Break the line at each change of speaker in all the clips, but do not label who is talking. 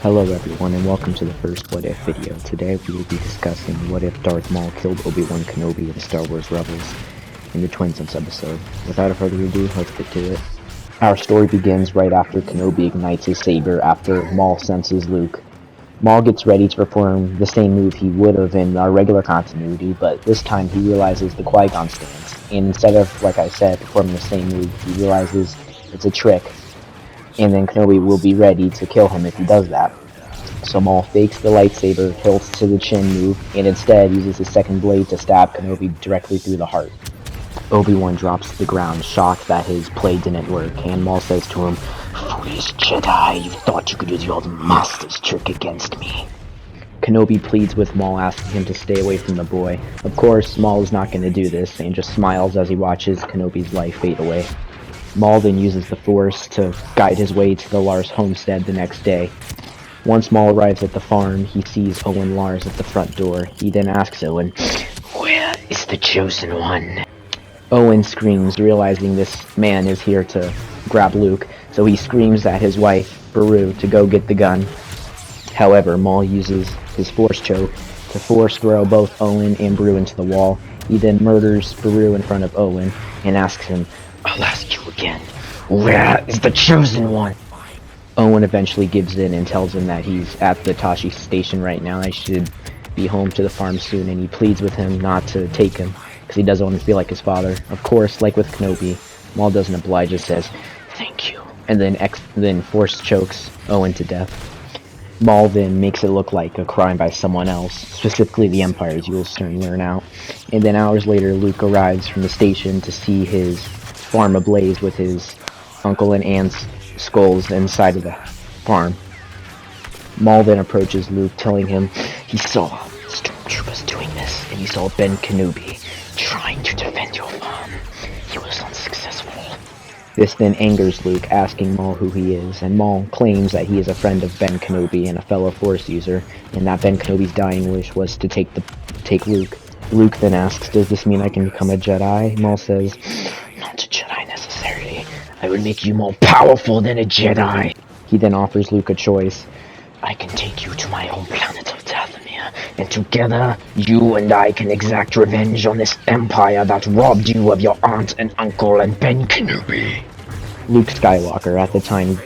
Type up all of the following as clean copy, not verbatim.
Hello everyone and welcome to the first What If video. Today we will be discussing what if Darth Maul killed Obi-Wan Kenobi in Star Wars Rebels in the Twin Suns episode. Without further ado, let's get to it. Our story begins right after Kenobi ignites his saber after Maul senses Luke. Maul gets ready to perform the same move he would have in our regular continuity, but this time he realizes the Qui-Gon stance, and instead of, like I said, performing the same move, he realizes it's a trick. And then Kenobi will be ready to kill him if he does that. So Maul fakes the lightsaber, tilts to the chin move, and instead uses his second blade to stab Kenobi directly through the heart. Obi-Wan drops to the ground, shocked that his play didn't work, and Maul says to him, "Foolish Jedi, you thought you could use your master's trick against me." Kenobi pleads with Maul, asking him to stay away from the boy. Of course, Maul is not going to do this, and just smiles as he watches Kenobi's life fade away. Maul then uses the Force to guide his way to the Lars homestead the next day. Once Maul arrives at the farm, he sees Owen Lars at the front door. He then asks Owen, "Where is the Chosen One?" Owen screams, realizing this man is here to grab Luke, so he screams at his wife, Beru, to go get the gun. However, Maul uses his Force choke to force throw both Owen and Beru into the wall. He then murders Beru in front of Owen and asks him, "I'll ask you again, where is the Chosen One?" Owen eventually gives in and tells him that he's at the Tashi station right now. I should be home to the farm soon, and he pleads with him not to take him, because he doesn't want to feel like his father. Of course, like with Kenobi, Maul doesn't oblige, just says, "Thank you," and then Force chokes Owen to death. Maul then makes it look like a crime by someone else, specifically the Empire, as you will soon learn out. And then hours later, Luke arrives from the station to see his farm ablaze with his uncle and aunt's skulls inside of the farm. Maul then approaches Luke, telling him he saw stormtroopers doing this, and he saw Ben Kenobi trying to defend your farm. He was unsuccessful. This then angers Luke, asking Maul who he is, and Maul claims that he is a friend of Ben Kenobi and a fellow Force user, and that Ben Kenobi's dying wish was to take Luke. Luke then asks, "Does this mean I can become a Jedi?" Maul says, "Not a Jedi necessarily. I would make you more powerful than a Jedi." He then offers Luke a choice. "I can take you to my home planet of Dathomir, and together, you and I can exact revenge on this empire that robbed you of your aunt and uncle and Ben Kenobi." Luke Skywalker, at the time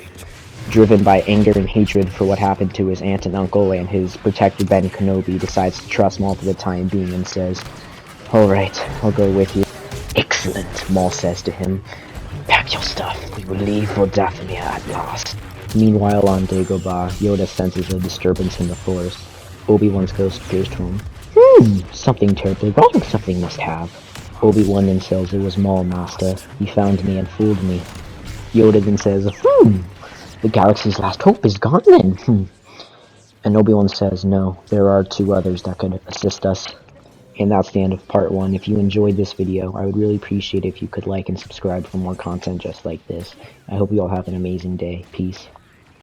driven by anger and hatred for what happened to his aunt and uncle and his protector Ben Kenobi, decides to trust Maul for the time being and says, "Alright, I'll go with you." "Excellent," Maul says to him. "Pack your stuff, we will leave for Dathomir at last." Meanwhile on Dagobah, Yoda senses a disturbance in the Force. Obi-Wan's ghost appears to him. Something terribly wrong, something must have." Obi-Wan then says, "It was Maul, Master. He found me and fooled me." Yoda then says, "The galaxy's last hope is gone then." And Obi-Wan says, "No, there are two others that could assist us." And that's the end of part 1. If you enjoyed this video, I would really appreciate it if you could like and subscribe for more content just like this. I hope you all have an amazing day. Peace.